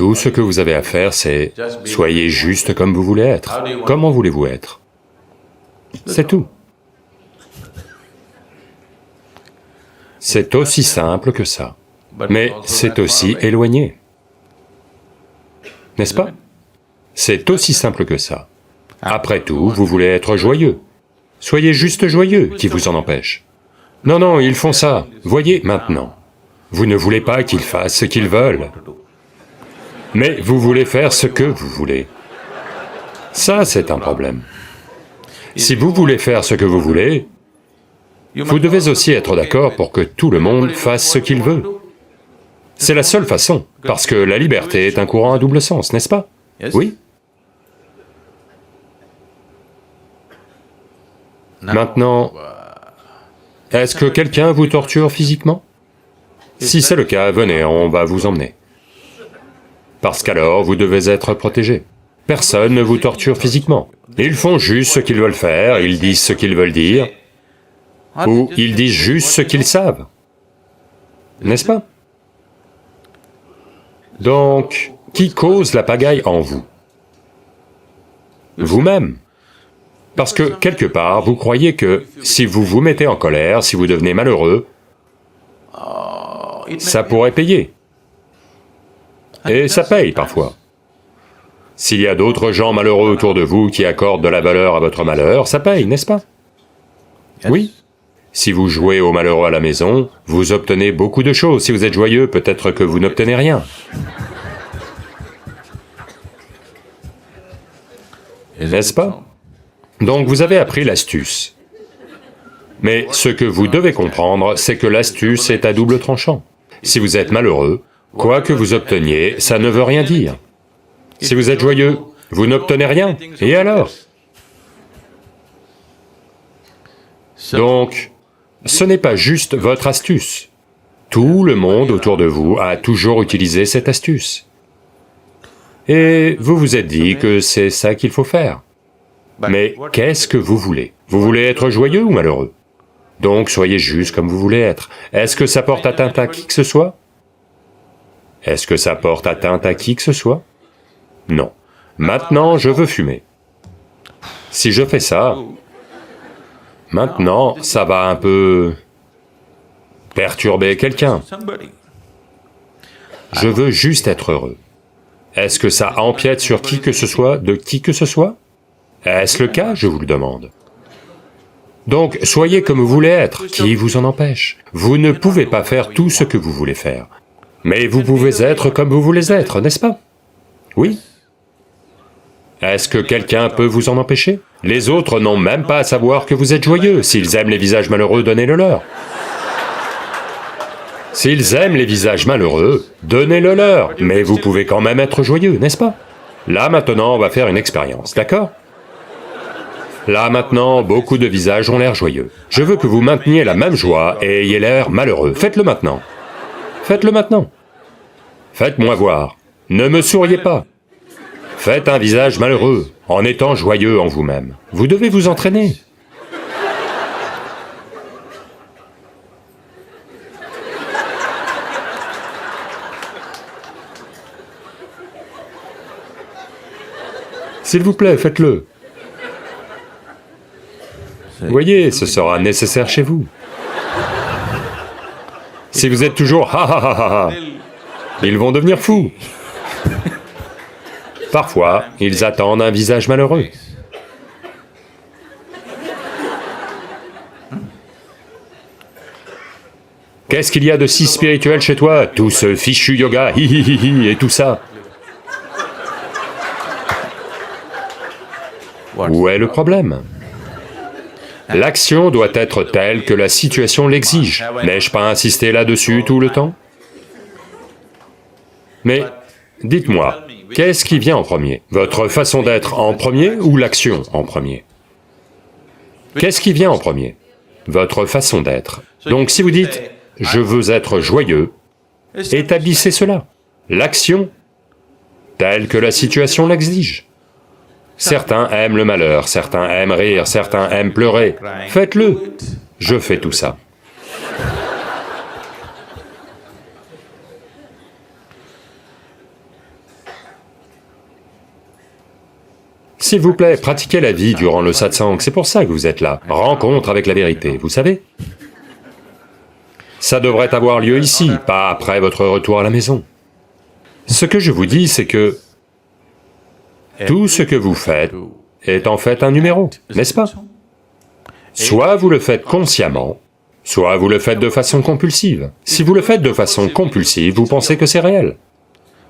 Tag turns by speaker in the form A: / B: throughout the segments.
A: Tout ce que vous avez à faire, c'est soyez juste comme vous voulez être. Comment voulez-vous être? C'est tout. C'est aussi simple que ça. Mais c'est aussi éloigné. N'est-ce pas? C'est aussi simple que ça. Après tout, vous voulez être joyeux. Soyez juste joyeux, qui vous en empêche? Non, non, ils font ça. Voyez, maintenant. Vous ne voulez pas qu'ils fassent ce qu'ils veulent. Mais vous voulez faire ce que vous voulez. Ça, c'est un problème. Si vous voulez faire ce que vous voulez, vous devez aussi être d'accord pour que tout le monde fasse ce qu'il veut. C'est la seule façon, parce que la liberté est un courant à double sens, n'est-ce pas? Oui? Maintenant, est-ce que quelqu'un vous torture physiquement? Si c'est le cas, venez, on va vous emmener. Parce qu'alors, vous devez être protégé. Personne ne vous torture physiquement. Ils font juste ce qu'ils veulent faire, ils disent ce qu'ils veulent dire, ou ils disent juste ce qu'ils savent. N'est-ce pas? Donc, qui cause la pagaille en vous? Vous-même. Parce que, quelque part, vous croyez que si vous vous mettez en colère, si vous devenez malheureux, ça pourrait payer. Et ça paye parfois. S'il y a d'autres gens malheureux autour de vous qui accordent de la valeur à votre malheur, ça paye, n'est-ce pas? Oui. Si vous jouez au malheureux à la maison, vous obtenez beaucoup de choses. Si vous êtes joyeux, peut-être que vous n'obtenez rien. N'est-ce pas? Donc vous avez appris l'astuce. Mais ce que vous devez comprendre, c'est que l'astuce est à double tranchant. Si vous êtes malheureux, quoi que vous obteniez, ça ne veut rien dire. Si vous êtes joyeux, vous n'obtenez rien. Et alors? Donc, ce n'est pas juste votre astuce. Tout le monde autour de vous a toujours utilisé cette astuce. Et vous vous êtes dit que c'est ça qu'il faut faire. Mais qu'est-ce que vous voulez? Vous voulez être joyeux ou malheureux? Donc soyez juste comme vous voulez être. Est-ce que ça porte atteinte à qui que ce soit? Est-ce que ça porte atteinte à qui que ce soit? Non. Maintenant, je veux fumer. Si je fais ça, maintenant, ça va un peu perturber quelqu'un. Je veux juste être heureux. Est-ce que ça empiète sur qui que ce soit, de qui que ce soit? Est-ce le cas, je vous le demande? Donc, soyez comme vous voulez être, qui vous en empêche? Vous ne pouvez pas faire tout ce que vous voulez faire. Mais vous pouvez être comme vous voulez être, n'est-ce pas? Oui? Est-ce que quelqu'un peut vous en empêcher? Les autres n'ont même pas à savoir que vous êtes joyeux. S'ils aiment les visages malheureux, donnez-le leur. S'ils aiment les visages malheureux, donnez-le leur. Mais vous pouvez quand même être joyeux, n'est-ce pas? Là, maintenant, on va faire une expérience, d'accord? Là, maintenant, beaucoup de visages ont l'air joyeux. Je veux que vous mainteniez la même joie et ayez l'air malheureux. Faites-le maintenant. Faites-le maintenant. Faites-moi voir. Ne me souriez pas. Faites un visage malheureux, en étant joyeux en vous-même. Vous devez vous entraîner. S'il vous plaît, faites-le. Voyez, ce sera nécessaire chez vous. Si vous êtes toujours ha ha ha ha ha, ils vont devenir fous. Parfois, ils attendent un visage malheureux. Qu'est-ce qu'il y a de si spirituel chez toi? Tout ce fichu yoga, hi hi hi hi, et tout ça. Où est le problème? L'action doit être telle que la situation l'exige. N'ai-je pas insisté là-dessus tout le temps? Mais, dites-moi, qu'est-ce qui vient en premier? Votre façon d'être en premier ou l'action en premier? Qu'est-ce qui vient en premier? Votre façon d'être. Donc si vous dites « je veux être joyeux », établissez cela. L'action, telle que la situation l'exige. Certains aiment le malheur, certains aiment rire, certains aiment pleurer. Faites-le. Je fais tout ça. S'il vous plaît, pratiquez la vie durant le satsang, c'est pour ça que vous êtes là. Rencontre avec la vérité, vous savez? Ça devrait avoir lieu ici, pas après votre retour à la maison. Ce que je vous dis, c'est que tout ce que vous faites est en fait un numéro, n'est-ce pas? Soit vous le faites consciemment, soit vous le faites de façon compulsive. Si vous le faites de façon compulsive, vous pensez que c'est réel.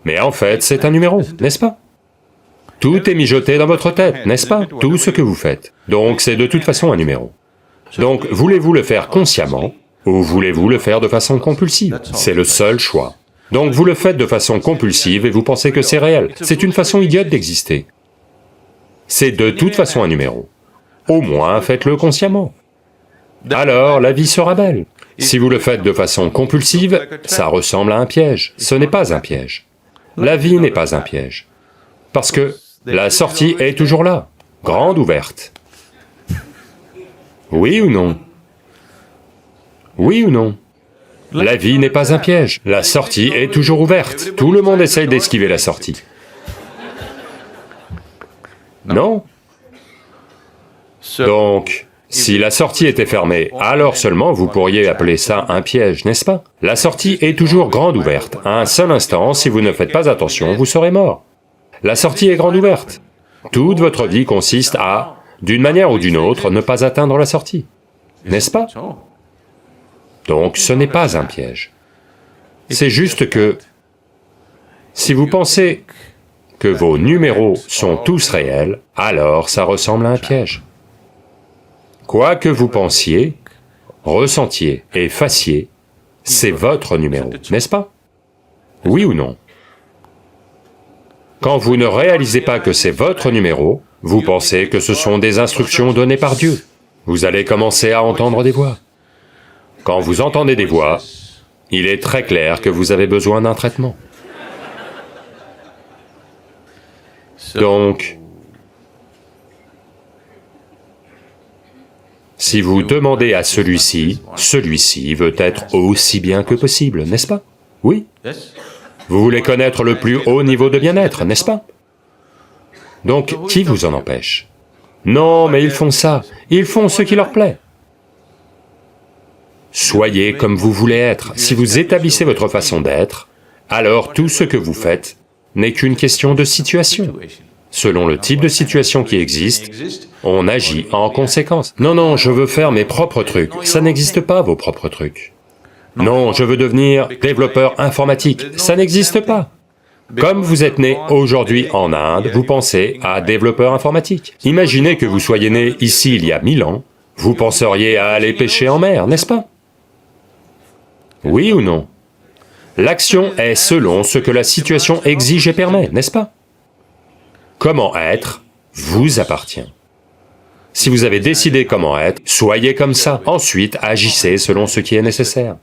A: Mais en fait, c'est un numéro, n'est-ce pas? Tout est mijoté dans votre tête, n'est-ce pas? Tout ce que vous faites. Donc c'est de toute façon un numéro. Donc voulez-vous le faire consciemment, ou voulez-vous le faire de façon compulsive? C'est le seul choix. Donc vous le faites de façon compulsive et vous pensez que c'est réel. C'est une façon idiote d'exister. C'est de toute façon un numéro. Au moins faites-le consciemment. Alors la vie sera belle. Si vous le faites de façon compulsive, ça ressemble à un piège. Ce n'est pas un piège. La vie n'est pas un piège. Parce que la sortie est toujours là, grande ouverte. Oui ou non? Oui ou non? La vie n'est pas un piège, la sortie est toujours ouverte. Tout le monde essaye d'esquiver la sortie. Non? Donc, si la sortie était fermée, alors seulement vous pourriez appeler ça un piège, n'est-ce pas? La sortie est toujours grande ouverte. À un seul instant, si vous ne faites pas attention, vous serez mort. La sortie est grande ouverte. Toute votre vie consiste à, d'une manière ou d'une autre, ne pas atteindre la sortie. N'est-ce pas? Donc ce n'est pas un piège. C'est juste que, si vous pensez que vos numéros sont tous réels, alors ça ressemble à un piège. Quoi que vous pensiez, ressentiez et fassiez, c'est votre numéro, n'est-ce pas? Oui ou non? Quand vous ne réalisez pas que c'est votre numéro, vous pensez que ce sont des instructions données par Dieu. Vous allez commencer à entendre des voix. Quand vous entendez des voix, il est très clair que vous avez besoin d'un traitement. Donc, si vous demandez à celui-ci, celui-ci veut être aussi bien que possible, n'est-ce pas? Oui. Vous voulez connaître le plus haut niveau de bien-être, n'est-ce pas? Donc, qui vous en empêche? Non, mais ils font ça, ils font ce qui leur plaît. Soyez comme vous voulez être. Si vous établissez votre façon d'être, alors tout ce que vous faites n'est qu'une question de situation. Selon le type de situation qui existe, on agit en conséquence. Non, non, je veux faire mes propres trucs. Ça n'existe pas, vos propres trucs. Non, je veux devenir développeur informatique. Ça n'existe pas. Comme vous êtes né aujourd'hui en Inde, vous pensez à développeur informatique. Imaginez que vous soyez né ici il y a 1000 ans, vous penseriez à aller pêcher en mer, n'est-ce pas? Oui ou non? L'action est selon ce que la situation exige et permet, n'est-ce pas? Comment être vous appartient. Si vous avez décidé comment être, soyez comme ça, ensuite agissez selon ce qui est nécessaire.